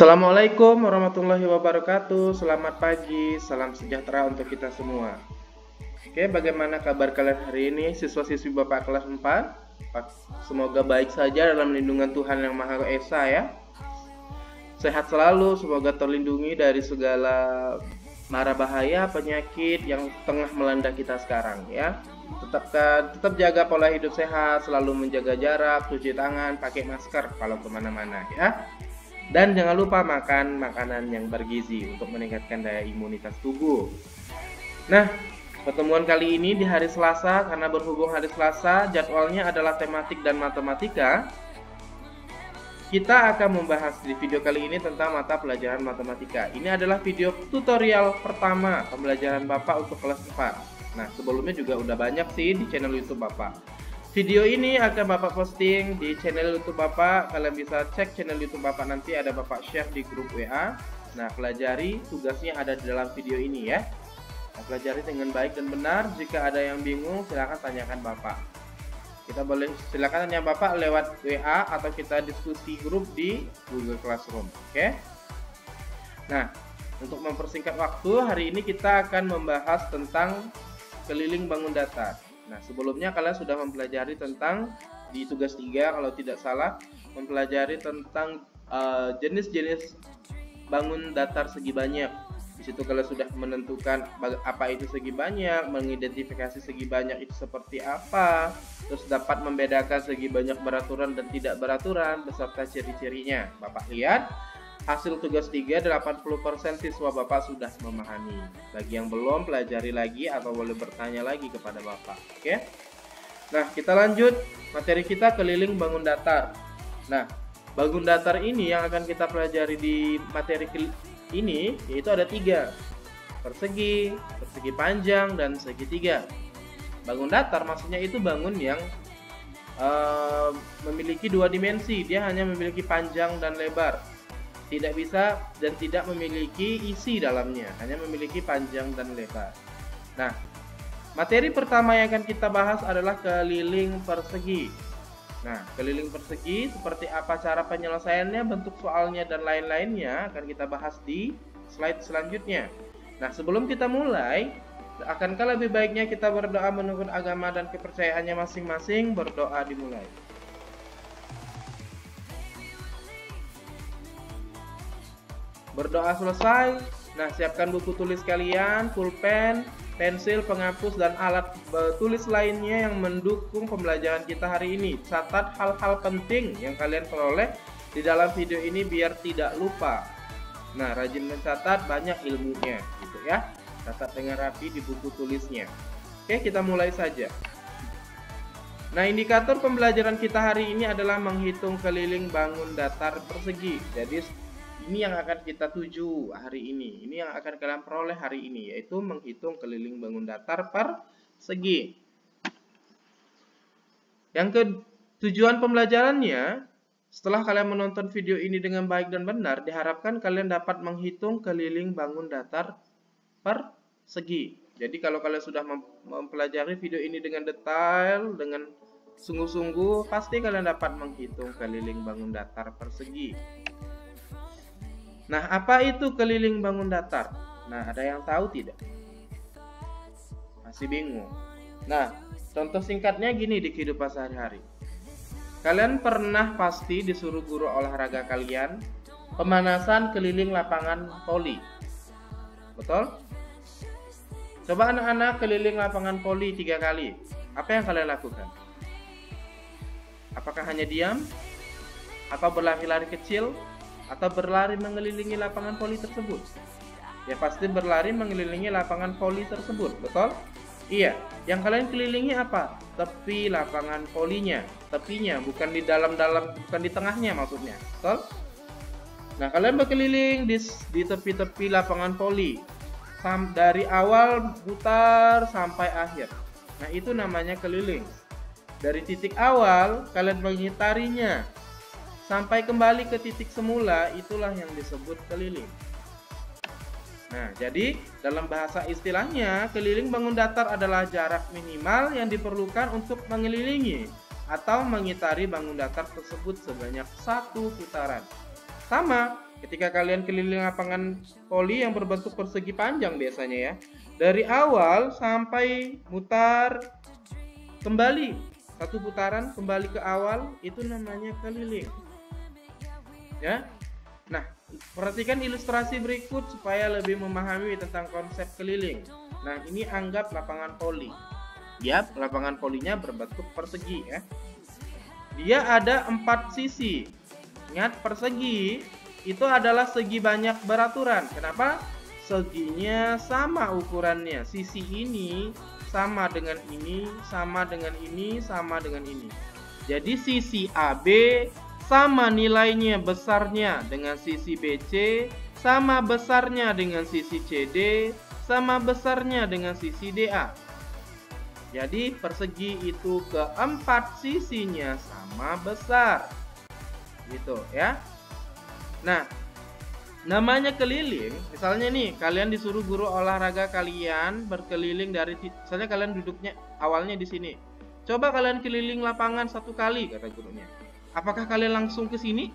Assalamualaikum warahmatullahi wabarakatuh. Selamat pagi, salam sejahtera untuk kita semua. Oke, bagaimana kabar kalian hari ini, siswa-siswi Bapak kelas 4? Semoga baik saja dalam lindungan Tuhan Yang Maha Esa ya. Sehat selalu, semoga terlindungi dari segala mara bahaya penyakit yang tengah melanda kita sekarang ya. Tetap jaga pola hidup sehat, selalu menjaga jarak, cuci tangan, pakai masker kalau kemana-mana ya. Dan jangan lupa makan makanan yang bergizi untuk meningkatkan daya imunitas tubuh. Nah, pertemuan kali ini di hari Selasa, karena berhubung hari Selasa, jadwalnya adalah tematik dan matematika. Kita akan membahas di video kali ini tentang mata pelajaran matematika. Ini adalah video tutorial pertama pembelajaran Bapak untuk kelas 4. Nah, sebelumnya juga udah banyak sih di channel YouTube Bapak. Video ini akan Bapak posting di channel YouTube Bapak. Kalian bisa cek channel YouTube Bapak, nanti ada Bapak share di grup WA. Nah, pelajari, tugasnya ada di dalam video ini ya. Nah, pelajari dengan baik dan benar. Jika ada yang bingung, silahkan tanyakan Bapak. Kita boleh silakan tanya Bapak lewat WA atau kita diskusi grup di Google Classroom. Oke? Nah, untuk mempersingkat waktu, hari ini kita akan membahas tentang keliling bangun datar. Nah, sebelumnya kalian sudah mempelajari tentang di tugas 3 kalau tidak salah, mempelajari tentang jenis-jenis bangun datar segi banyak. Di situ kalian sudah menentukan apa itu segi banyak, mengidentifikasi segi banyak itu seperti apa, terus dapat membedakan segi banyak beraturan dan tidak beraturan beserta ciri-cirinya. Bapak lihat hasil tugas 3, 80% siswa Bapak sudah memahami. Bagi yang belum, pelajari lagi atau boleh bertanya lagi kepada Bapak. Oke? Nah, kita lanjut. Materi kita keliling bangun datar. Nah, bangun datar ini yang akan kita pelajari di materi ini, yaitu ada 3. Persegi, persegi panjang, dan segitiga. Bangun datar maksudnya itu bangun yang memiliki 2 dimensi. Dia hanya memiliki panjang dan lebar. Tidak bisa dan tidak memiliki isi dalamnya, hanya memiliki panjang dan lebar. Nah, materi pertama yang akan kita bahas adalah keliling persegi. Nah, keliling persegi seperti apa cara penyelesaiannya, bentuk soalnya dan lain-lainnya akan kita bahas di slide selanjutnya. Nah, sebelum kita mulai, akankah lebih baiknya kita berdoa menurut agama dan kepercayaannya masing-masing? Berdoa dimulai. Berdoa selesai. Nah, siapkan buku tulis kalian, pulpen, pensil, penghapus, dan alat tulis lainnya yang mendukung pembelajaran kita hari ini. Catat hal-hal penting yang kalian peroleh di dalam video ini biar tidak lupa. Nah, rajin mencatat, banyak ilmunya gitu ya. Catat dengan rapi di buku tulisnya. Oke, kita mulai saja. Nah, indikator pembelajaran kita hari ini adalah menghitung keliling bangun datar persegi. Jadi ini yang akan kita tuju hari ini. Ini yang akan kalian peroleh hari ini, yaitu menghitung keliling bangun datar persegi. Yang tujuan pembelajarannya, setelah kalian menonton video ini dengan baik dan benar, diharapkan kalian dapat menghitung keliling bangun datar persegi. Jadi kalau kalian sudah mempelajari video ini dengan detail, dengan sungguh-sungguh, pasti kalian dapat menghitung keliling bangun datar persegi. Nah, apa itu keliling bangun datar? Nah, ada yang tahu tidak? Masih bingung? Nah, contoh singkatnya gini di kehidupan sehari-hari. Kalian pernah pasti disuruh guru olahraga kalian pemanasan keliling lapangan voli. Betul? Coba anak-anak keliling lapangan voli 3 kali. Apa yang kalian lakukan? Apakah hanya diam? Atau berlari-lari kecil? Atau berlari mengelilingi lapangan voli tersebut? Ya pasti berlari mengelilingi lapangan voli tersebut, betul? Iya, yang kalian kelilingi apa? Tepi lapangan volinya, tepinya, bukan di dalam-dalam, bukan di tengahnya maksudnya, betul? Nah, kalian berkeliling di tepi-tepi lapangan voli dari awal putar sampai akhir. Nah, itu namanya keliling. Dari titik awal kalian mengitarinya sampai kembali ke titik semula, itulah yang disebut keliling. Nah, jadi dalam bahasa istilahnya, keliling bangun datar adalah jarak minimal yang diperlukan untuk mengelilingi atau mengitari bangun datar tersebut sebanyak 1 putaran. Sama, Ketika kalian keliling lapangan voli yang berbentuk persegi panjang biasanya ya, dari awal sampai mutar kembali, satu putaran kembali ke awal, itu namanya keliling. Ya. Nah, perhatikan ilustrasi berikut supaya lebih memahami tentang konsep keliling. Nah, ini anggap lapangan voli. Ya, lapangan volinya berbentuk persegi ya. Dia ada 4 sisi. Ingat, persegi itu adalah segi banyak beraturan. Kenapa? Seginya sama ukurannya. Sisi ini sama dengan ini, sama dengan ini, sama dengan ini. Jadi sisi AB sama nilainya besarnya dengan sisi BC, sama besarnya dengan sisi CD, sama besarnya dengan sisi DA. Jadi persegi itu keempat sisinya sama besar. Gitu ya. Nah, namanya keliling, misalnya nih kalian disuruh guru olahraga kalian berkeliling dari, misalnya kalian duduknya awalnya di sini. Coba kalian keliling lapangan 1 kali kata gurunya. Apakah kalian langsung ke sini?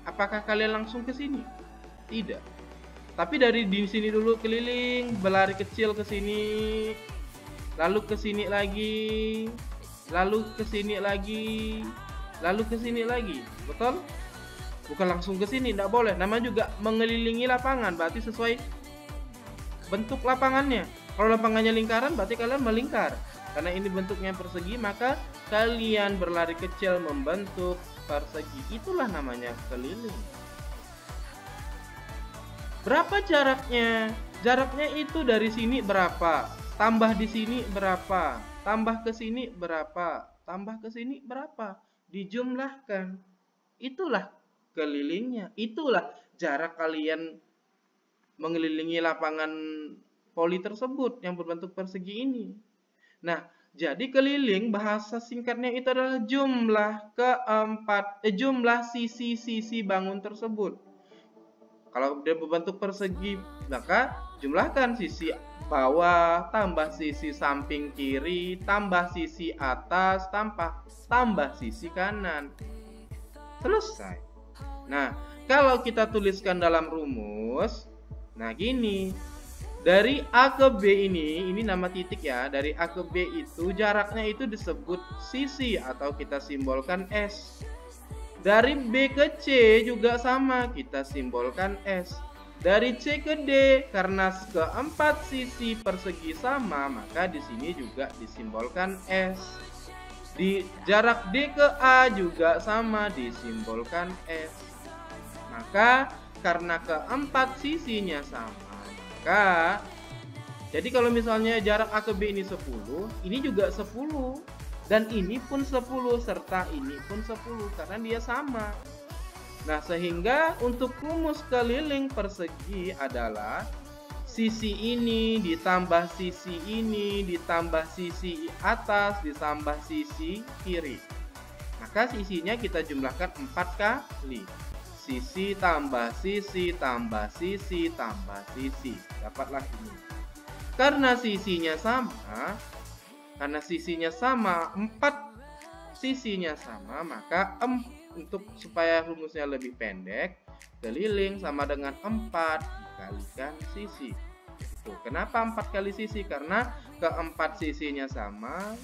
Apakah kalian langsung ke sini? Tidak. Tapi dari di sini dulu keliling, berlari kecil ke sini, lalu ke sini lagi, lalu ke sini lagi, lalu ke sini lagi. Betul? Bukan langsung ke sini, tidak boleh. Namanya juga mengelilingi lapangan, berarti sesuai bentuk lapangannya. Kalau lapangannya lingkaran, berarti kalian melingkar. Karena ini bentuknya persegi, maka kalian berlari kecil membentuk persegi. Itulah namanya keliling. Berapa jaraknya? Jaraknya itu dari sini berapa? Tambah di sini berapa? Tambah ke sini berapa? Tambah ke sini berapa? Dijumlahkan. Itulah kelilingnya. Itulah jarak kalian mengelilingi lapangan voli tersebut yang berbentuk persegi ini. Nah, jadi keliling bahasa singkatnya itu adalah jumlah sisi-sisi bangun tersebut. Kalau dia berbentuk persegi, maka jumlahkan sisi bawah, tambah sisi samping kiri, tambah sisi atas, tambah sisi kanan. Selesai. Nah, kalau kita tuliskan dalam rumus, nah gini, dari A ke B ini nama titik ya, dari A ke B itu jaraknya itu disebut sisi atau kita simbolkan S. Dari B ke C juga sama, kita simbolkan S. Dari C ke D, karena keempat sisi persegi sama, maka di sini juga disimbolkan S. Di jarak D ke A juga sama, disimbolkan S. Maka karena keempat sisinya sama, maka jadi kalau misalnya jarak A ke B ini 10, ini juga 10, dan ini pun 10, serta ini pun 10, karena dia sama. Nah, sehingga untuk rumus keliling persegi adalah sisi ini ditambah sisi ini ditambah sisi atas ditambah sisi kiri. Maka sisinya kita jumlahkan 4 kali. Sisi tambah sisi tambah sisi tambah sisi. Dapatlah ini. Karena sisinya sama, 4 sisinya sama, maka untuk supaya rumusnya lebih pendek, keliling sama dengan 4 dikalikan sisi. Itu. Kenapa 4 kali sisi? Karena keempat sisinya sama,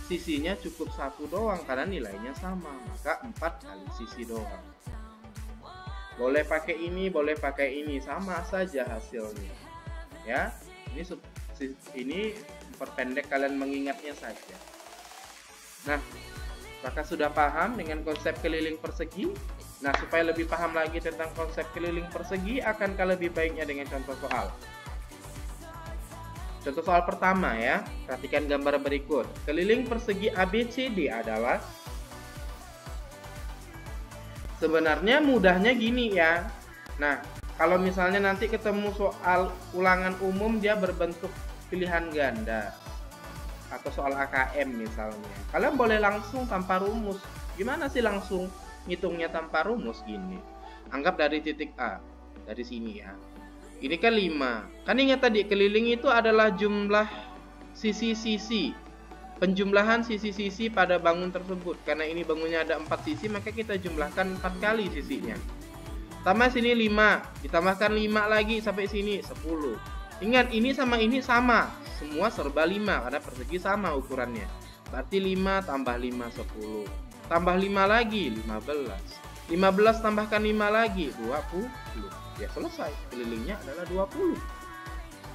sisinya cukup 1 doang karena nilainya sama, maka 4 kali sisi doang. Boleh pakai ini, boleh pakai ini, sama saja hasilnya. Ya, ini memperpendek kalian mengingatnya saja. Nah, apakah sudah paham dengan konsep keliling persegi? Nah, supaya lebih paham lagi tentang konsep keliling persegi, akankah lebih baiknya dengan contoh soal? Contoh soal pertama ya, perhatikan gambar berikut. Keliling persegi ABCD adalah, sebenarnya mudahnya gini ya. Nah, kalau misalnya nanti ketemu soal ulangan umum dia berbentuk pilihan ganda atau soal AKM misalnya, kalian boleh langsung tanpa rumus. Gimana sih langsung ngitungnya tanpa rumus? Gini, anggap dari titik A, dari sini ya, ini kan 5. Kan ingat tadi keliling itu adalah jumlah sisi-sisi, penjumlahan sisi-sisi pada bangun tersebut. Karena ini bangunnya ada 4 sisi, maka kita jumlahkan 4 kali sisinya. Tambah sini 5, ditambahkan 5 lagi sampai sini 10. Ingat, ini sama ini sama, semua serba 5 karena persegi sama ukurannya. Berarti 5 tambah 5 10. Tambah 5 lagi 15. 15 tambahkan 5 lagi 20. Ya selesai, kelilingnya adalah 20.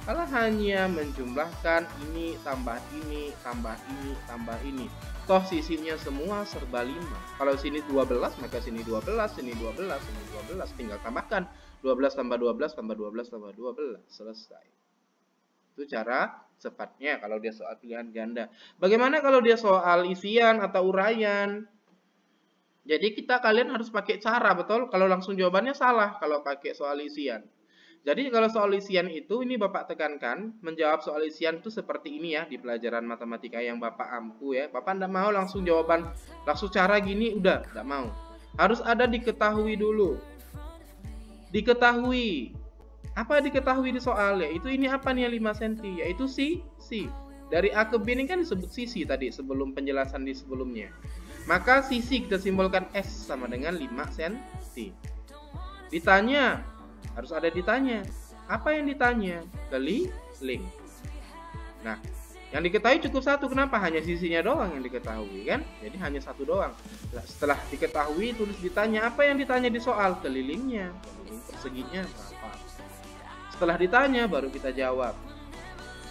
Kalau hanya menjumlahkan ini tambah ini tambah ini tambah ini, toh sisinya semua serba 5. Kalau sini 12 maka sini 12, sini 12, sini 12, tinggal tambahkan 12 tambah 12 tambah 12 tambah 12, selesai. Itu cara cepatnya kalau dia soal pilihan ganda. Bagaimana kalau dia soal isian atau uraian? Jadi kalian harus pakai cara, betul? Kalau langsung jawabannya salah kalau pakai soal isian. Jadi kalau soal isian itu, ini Bapak tekankan, menjawab soal isian itu seperti ini ya, di pelajaran matematika yang Bapak ampu ya. Bapak tidak mau langsung jawaban, langsung cara gini, udah, tidak mau. Harus ada diketahui dulu. Diketahui. Apa diketahui di soal? Yaitu ini apa nih 5 cm? Yaitu si. Dari A ke B ini kan disebut sisi tadi, sebelum penjelasan di sebelumnya. Maka sisi kita simbolkan S sama dengan 5 cm. Ditanya, harus ada ditanya. Apa yang ditanya? Keliling. Nah, yang diketahui cukup satu. Kenapa? Hanya sisinya doang yang diketahui kan? Jadi hanya satu doang. Nah, setelah diketahui tulis ditanya. Apa yang ditanya di soal? Kelilingnya. Keliling perseginya berapa? Setelah ditanya baru kita jawab.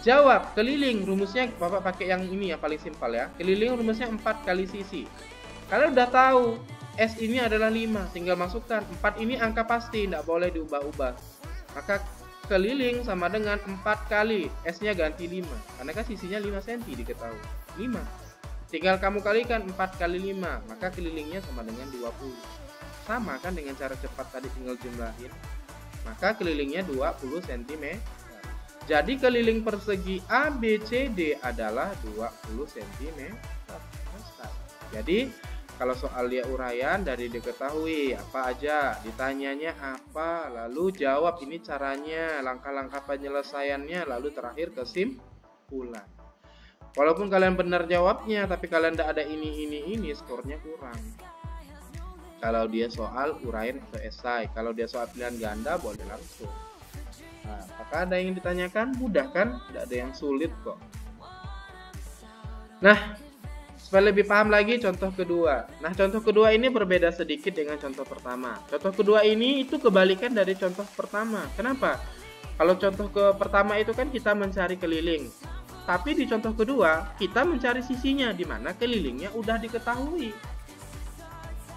Jawab keliling, rumusnya Bapak pakai yang ini ya, paling simpel ya. Keliling rumusnya 4 kali sisi. Kalian udah tahu S ini adalah 5, tinggal masukkan 4 ini angka pasti, tidak boleh diubah-ubah. Maka keliling sama dengan 4 kali S-nya ganti 5, karena kan sisinya 5 cm diketahui. 5. Tinggal kamu kalikan 4 kali 5, maka kelilingnya sama dengan 20. Sama kan dengan cara cepat tadi, tinggal jumlahin. Maka kelilingnya 20 cm. Jadi keliling persegi ABCD adalah 20 cm. Jadi kalau soal dia uraian dari diketahui apa aja, ditanyanya apa, lalu jawab ini caranya, langkah-langkah penyelesaiannya, lalu terakhir kesimpulan. Walaupun kalian benar jawabnya, tapi kalian tidak ada ini, skornya kurang. Kalau dia soal uraian atau esai, kalau dia soal pilihan ganda boleh langsung. Nah, apakah ada yang ditanyakan? Mudah kan? Tidak ada yang sulit kok. Nah, supaya lebih paham lagi contoh kedua. Nah, contoh kedua ini berbeda sedikit dengan contoh pertama. Contoh kedua ini itu kebalikan dari contoh pertama. Kenapa? Kalau contoh pertama itu kan kita mencari keliling. Tapi di contoh kedua, kita mencari sisinya, di mana kelilingnya udah diketahui.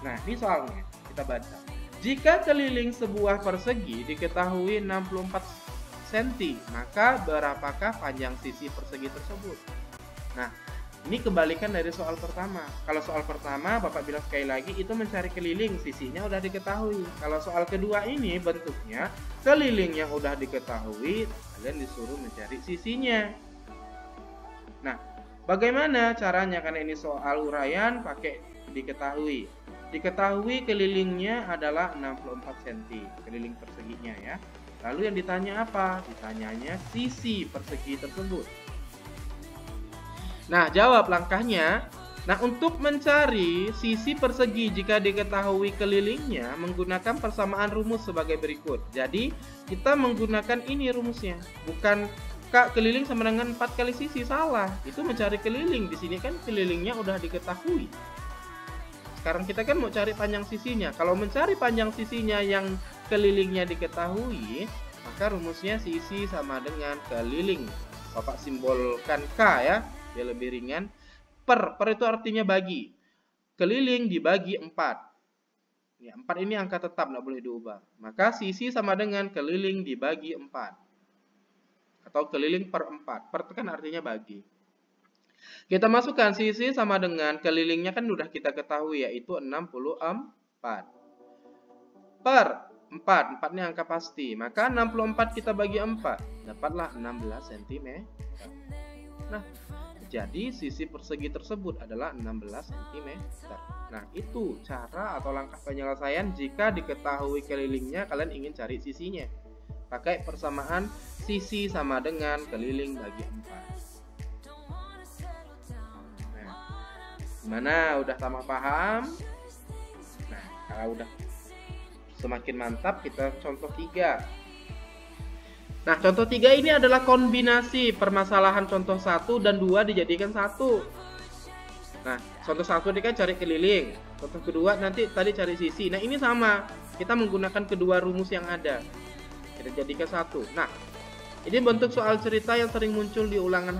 Nah, ini soalnya. Kita baca. Jika keliling sebuah persegi diketahui 64 cm, maka berapakah panjang sisi persegi tersebut? Nah, ini kebalikan dari soal pertama. Kalau soal pertama, Bapak bilang sekali lagi, itu mencari keliling, sisinya udah diketahui. Kalau soal kedua ini bentuknya, kelilingnya udah diketahui, kalian disuruh mencari sisinya. Nah, bagaimana caranya? Karena ini soal uraian, pakai diketahui. Diketahui kelilingnya adalah 64 cm, keliling perseginya ya. Lalu yang ditanya apa? Ditanyanya sisi persegi tersebut. Nah, jawab langkahnya. Nah, untuk mencari sisi persegi jika diketahui kelilingnya menggunakan persamaan rumus sebagai berikut. Jadi, kita menggunakan ini rumusnya. Bukan keliling sama dengan 4 kali sisi, salah. Itu mencari keliling. Di sini kan kelilingnya udah diketahui. Sekarang kita kan mau cari panjang sisinya. Kalau mencari panjang sisinya yang kelilingnya diketahui, maka rumusnya sisi sama dengan keliling. Bapak simbolkan K ya, dia lebih ringan. Per itu artinya bagi. Keliling dibagi 4. Ya, 4 ini angka tetap, tidak boleh diubah. Maka sisi sama dengan keliling dibagi 4. Atau keliling per 4. Per itu kan artinya bagi. Kita masukkan sisi sama dengan kelilingnya kan udah kita ketahui yaitu 64. Per 4, 4 ini angka pasti. Maka 64 kita bagi 4, dapatlah 16 cm. Nah, jadi sisi persegi tersebut adalah 16 cm. Nah, itu cara atau langkah penyelesaian jika diketahui kelilingnya kalian ingin cari sisinya. Pakai persamaan sisi sama dengan keliling bagi 4. Gimana? Udah tambah paham? Nah, kalau udah Semakin mantap, kita contoh 3. Nah, contoh 3 ini adalah kombinasi permasalahan contoh 1 dan 2 dijadikan 1. Nah, contoh 1 ini kan cari keliling. Contoh kedua nanti tadi cari sisi. Nah, ini sama. Kita menggunakan kedua rumus yang ada. Kita jadikan 1. Nah, ini bentuk soal cerita yang sering muncul di ulangan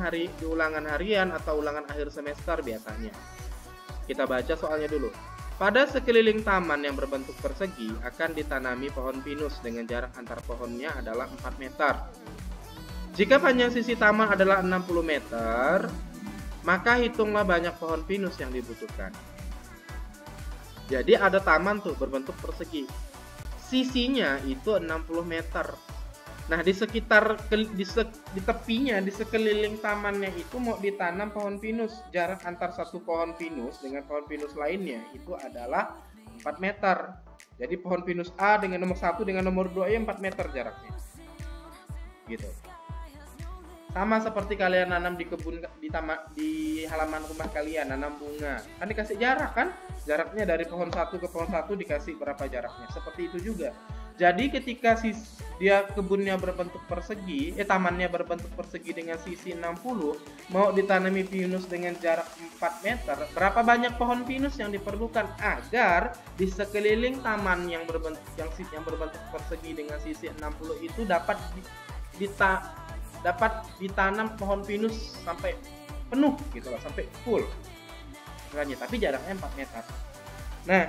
harian atau ulangan akhir semester biasanya. Kita baca soalnya dulu. Pada sekeliling taman yang berbentuk persegi akan ditanami pohon pinus dengan jarak antar pohonnya adalah 4 meter. Jika panjang sisi taman adalah 60 meter, maka hitunglah banyak pohon pinus yang dibutuhkan. Jadi ada taman tuh berbentuk persegi. Sisinya itu 60 meter. Nah, di sekitar di tepinya, di sekeliling tamannya itu mau ditanam pohon pinus. Jarak antar satu pohon pinus dengan pohon pinus lainnya itu adalah 4 meter. Jadi pohon pinus A dengan nomor 1 dengan nomor 2 ya 4 meter jaraknya. Gitu. Sama seperti kalian nanam di kebun di halaman rumah kalian, nanam bunga. Kan dikasih jarak kan? Jaraknya dari pohon 1 ke pohon 1 dikasih berapa jaraknya. Seperti itu juga. Jadi ketika dia kebunnya berbentuk persegi, tamannya berbentuk persegi dengan sisi 60, mau ditanami pinus dengan jarak 4 meter, berapa banyak pohon pinus yang diperlukan agar di sekeliling taman yang berbentuk persegi dengan sisi 60 itu dapat ditanam pohon pinus sampai penuh gitu loh, sampai full. Tapi jaraknya 4 meter. Nah,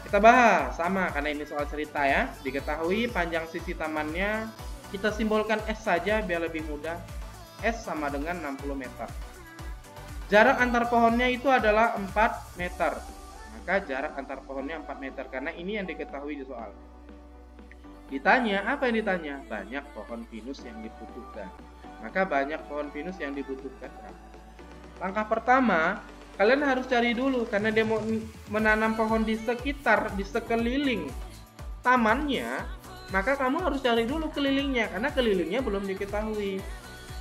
kita bahas sama karena ini soal cerita ya. Diketahui panjang sisi tamannya, kita simbolkan S saja biar lebih mudah. S sama dengan 60 meter. Jarak antar pohonnya itu adalah 4 meter. Maka jarak antar pohonnya 4 meter karena ini yang diketahui di soal. Ditanya, apa yang ditanya? Banyak pohon pinus yang dibutuhkan. Maka banyak pohon pinus yang dibutuhkan. Langkah pertama, kalian harus cari dulu karena dia mau menanam pohon di sekeliling tamannya, maka kamu harus cari dulu kelilingnya karena kelilingnya belum diketahui.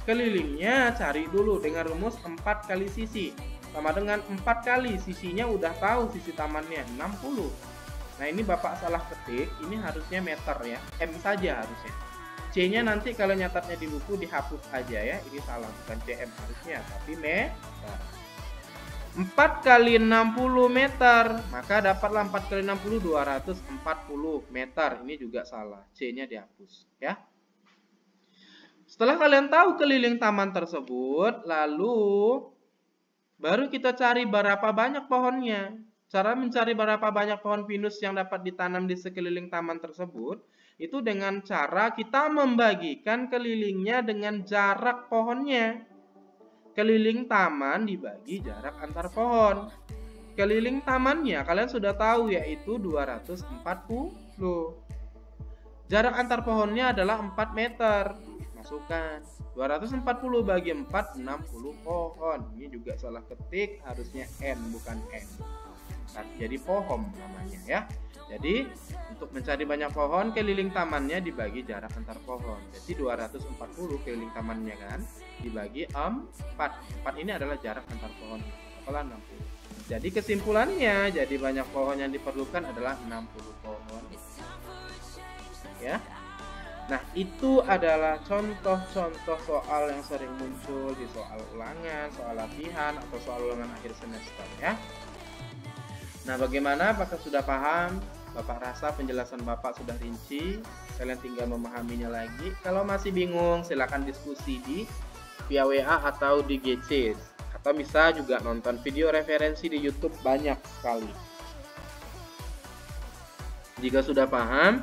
Kelilingnya cari dulu dengan rumus 4 kali sisi. Sama dengan 4 kali sisinya udah tahu sisi tamannya 60. Nah, ini Bapak salah ketik, ini harusnya meter ya. M saja harusnya. C-nya nanti kalau nyatatnya di buku dihapus aja ya. Ini salah, bukan CM harusnya, tapi meter. 4 kali 60 meter, maka dapatlah 4 kali 60 240 meter. Ini juga salah, C-nya dihapus ya. Setelah kalian tahu keliling taman tersebut, lalu baru kita cari berapa banyak pohonnya. Cara mencari berapa banyak pohon pinus yang dapat ditanam di sekeliling taman tersebut itu dengan cara kita membagikan kelilingnya dengan jarak pohonnya. Keliling taman dibagi jarak antar pohon. Keliling tamannya kalian sudah tahu yaitu 240. Jarak antar pohonnya adalah 4 meter. Masukkan 240 bagi 4, 60 pohon. Ini juga salah ketik, harusnya N bukan N. Jadi pohon namanya ya. Jadi untuk mencari banyak pohon, keliling tamannya dibagi jarak antar pohon. Jadi 240 keliling tamannya kan dibagi 4. 4 ini adalah jarak antar pohon. Apalah 60. Jadi kesimpulannya, jadi banyak pohon yang diperlukan adalah 60 pohon. Ya. Nah, itu adalah contoh-contoh soal yang sering muncul di soal ulangan, soal latihan atau soal ulangan akhir semester ya. Nah, bagaimana? Apakah sudah paham? Bapak rasa penjelasan Bapak sudah rinci. Kalian tinggal memahaminya lagi. Kalau masih bingung, silakan diskusi via WA atau di GC. Atau bisa juga nonton video referensi di YouTube, banyak sekali. Jika sudah paham,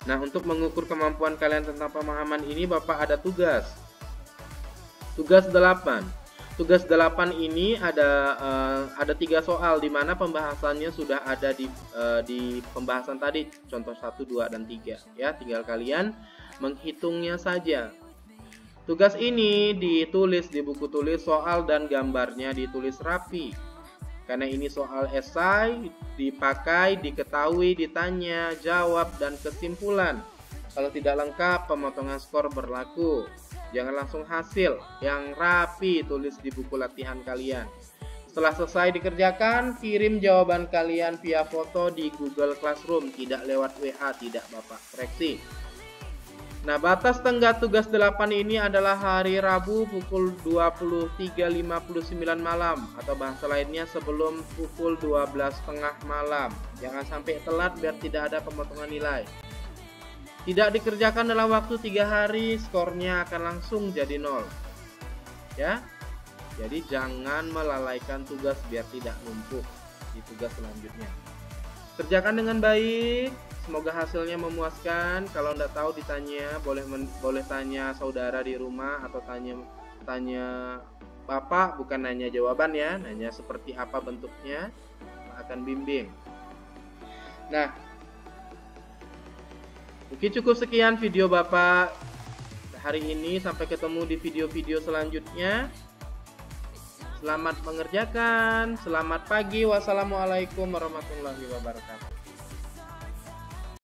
nah untuk mengukur kemampuan kalian tentang pemahaman ini, Bapak ada tugas. Tugas 8. Tugas 8 ini ada 3 soal di mana pembahasannya sudah ada di pembahasan tadi, contoh 1, 2, dan 3 ya. Tinggal kalian menghitungnya saja. Tugas ini ditulis di buku tulis, soal dan gambarnya ditulis rapi. Karena ini soal esai, dipakai, diketahui, ditanya, jawab, dan kesimpulan. Kalau tidak lengkap, pemotongan skor berlaku. Jangan langsung hasil, yang rapi tulis di buku latihan kalian. Setelah selesai dikerjakan, kirim jawaban kalian via foto di Google Classroom, tidak lewat WA, tidak Bapak koreksi. Nah, batas tenggat tugas 8 ini adalah hari Rabu pukul 23.59 malam atau bahasa lainnya sebelum pukul 12.30 malam. Jangan sampai telat biar tidak ada pemotongan nilai. Tidak dikerjakan dalam waktu 3 hari, skornya akan langsung jadi 0. Ya. Jadi jangan melalaikan tugas biar tidak numpuk di tugas selanjutnya. Kerjakan dengan baik. Semoga hasilnya memuaskan. Kalau tidak tahu ditanya, boleh tanya saudara di rumah atau tanya Bapak, bukan nanya jawaban ya, nanya seperti apa bentuknya, akan bimbing. Nah, mungkin cukup sekian video Bapak hari ini. Sampai ketemu di video-video selanjutnya. Selamat mengerjakan. Selamat pagi. Wassalamualaikum warahmatullahi wabarakatuh.